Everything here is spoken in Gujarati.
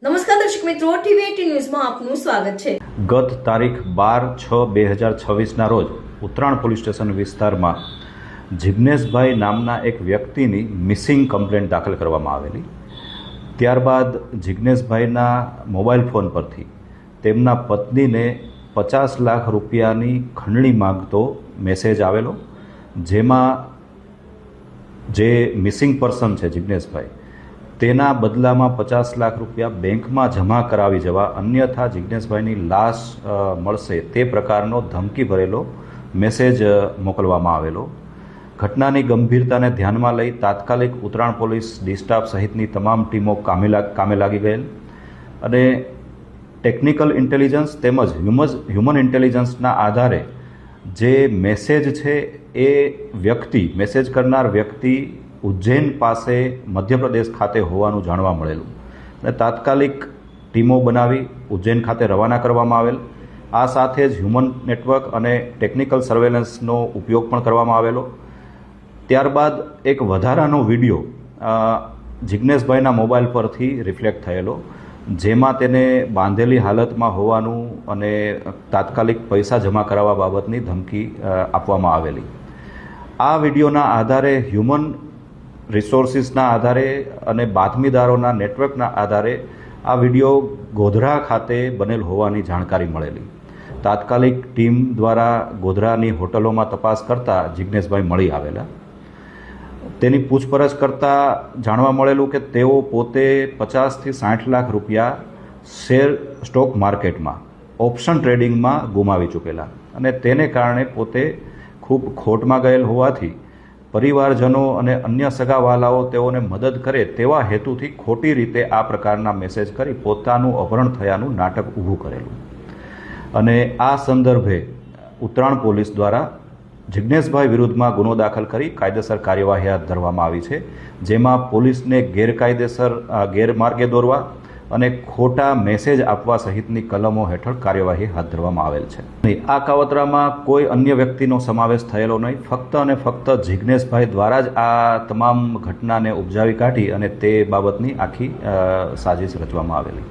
નમસ્કાર દર્શક મિત્રો, ટીવી18 ન્યૂઝમાં આપનું સ્વાગત છે। ગત તારીખ 12/6/2024ના રોજ ઉત્તરાણ પોલીસ સ્ટેશન વિસ્તારમાં જિગ્નેશભાઈ નામના એક વ્યક્તિની મિસિંગ કમ્પ્લેન્ટ દાખલ કરવામાં આવેલી। ત્યારબાદ જિગ્નેશભાઈના મોબાઈલ ફોન પરથી તેમના પત્નીને 50 લાખ રૂપિયાની ખંડણી માંગતો મેસેજ આવેલો, જેમાં જે મિસિંગ પર્સન છે જિગ્નેશભાઈ, તેના બદલામાં 50 લાખ રૂપિયા બેંકમાં જમા કરાવી જવા, અન્યથા જિગ્નેશભાઈની લાશ મળશે તે પ્રકારનો ધમકી ભરેલો મેસેજ મોકલવામાં આવેલો। ઘટનાની ગંભીરતાને ધ્યાનમાં લઈ તાત્કાલિક ઉત્તરાણ પોલીસ ડી સ્ટાફ સહિતની તમામ ટીમો કામે લાગી ગયેલ અને ટેકનિકલ ઇન્ટેલિજન્સ તેમજ હ્યુમન ઇન્ટેલિજન્સના આધારે જે મેસેજ છે એ મેસેજ કરનાર વ્યક્તિ ઉજ્જૈન પાસે મધ્યપ્રદેશ ખાતે હોવાનું જાણવા મળેલું અને તાત્કાલિક ટીમો બનાવી ઉજ્જૈન ખાતે રવાના કરવામાં આવેલ। આ સાથે જ હ્યુમન નેટવર્ક અને ટેકનિકલ સર્વેલન્સનો ઉપયોગ પણ કરવામાં આવેલો। ત્યારબાદ એક વધારાનો વિડીયો જિગ્નેશભાઈના મોબાઈલ પરથી રિફ્લેક્ટ થયેલો, જેમાં તેને બાંધેલી હાલતમાં હોવાનું અને તાત્કાલિક પૈસા જમા કરાવવા બાબતની ધમકી આપવામાં આવેલી। આ વિડીયોના આધારે હ્યુમન રિસોર્સિસના આધારે અને બાતમીદારોના નેટવર્કના આધારે આ વિડીયો ગોધરા ખાતે બનેલ હોવાની જાણકારી મળેલી। તાત્કાલિક ટીમ દ્વારા ગોધરાની હોટલોમાં તપાસ કરતાં જિગ્નેશભાઈ મળી આવેલા। તેની પૂછપરછ કરતાં જાણવા મળેલું કે તેઓ પોતે 50 થી 60 લાખ રૂપિયા શેર સ્ટોક માર્કેટમાં ઓપ્શન ટ્રેડિંગમાં ગુમાવી ચૂકેલા અને તેને કારણે પોતે ખૂબ ખોટમાં ગયેલ હોવાથી પરિવારજનો અને અન્ય સગાવાલાઓ તેઓને મદદ કરે તેવા હેતુથી ખોટી રીતે આ પ્રકારના મેસેજ કરી પોતાનું અપહરણ થયાનું નાટક ઊભું કરેલું અને આ સંદર્ભે ઉત્તરાણ પોલીસ દ્વારા જિગ્નેશભાઈ વિરુદ્ધમાં ગુનો દાખલ કરી કાયદેસર કાર્યવાહી હાથ ધરવામાં આવી છે, જેમાં પોલીસને ગેરમાર્ગે દોરવા અને ખોટા મેસેજ આપવા સહિતની કલમો હેઠળ કાર્યવાહી હાથ ધરવામાં આવેલ છે। આ કાવતરામાં કોઈ અન્ય વ્યક્તિનો સમાવેશ થયેલો નહીં, ફક્ત અને ફક્ત જિગ્નેશભાઈ દ્વારા જ આ તમામ ઘટનાને ઉપજાવી કાઢી અને તે બાબતની આખી સાજિશ રચવામાં આવેલી।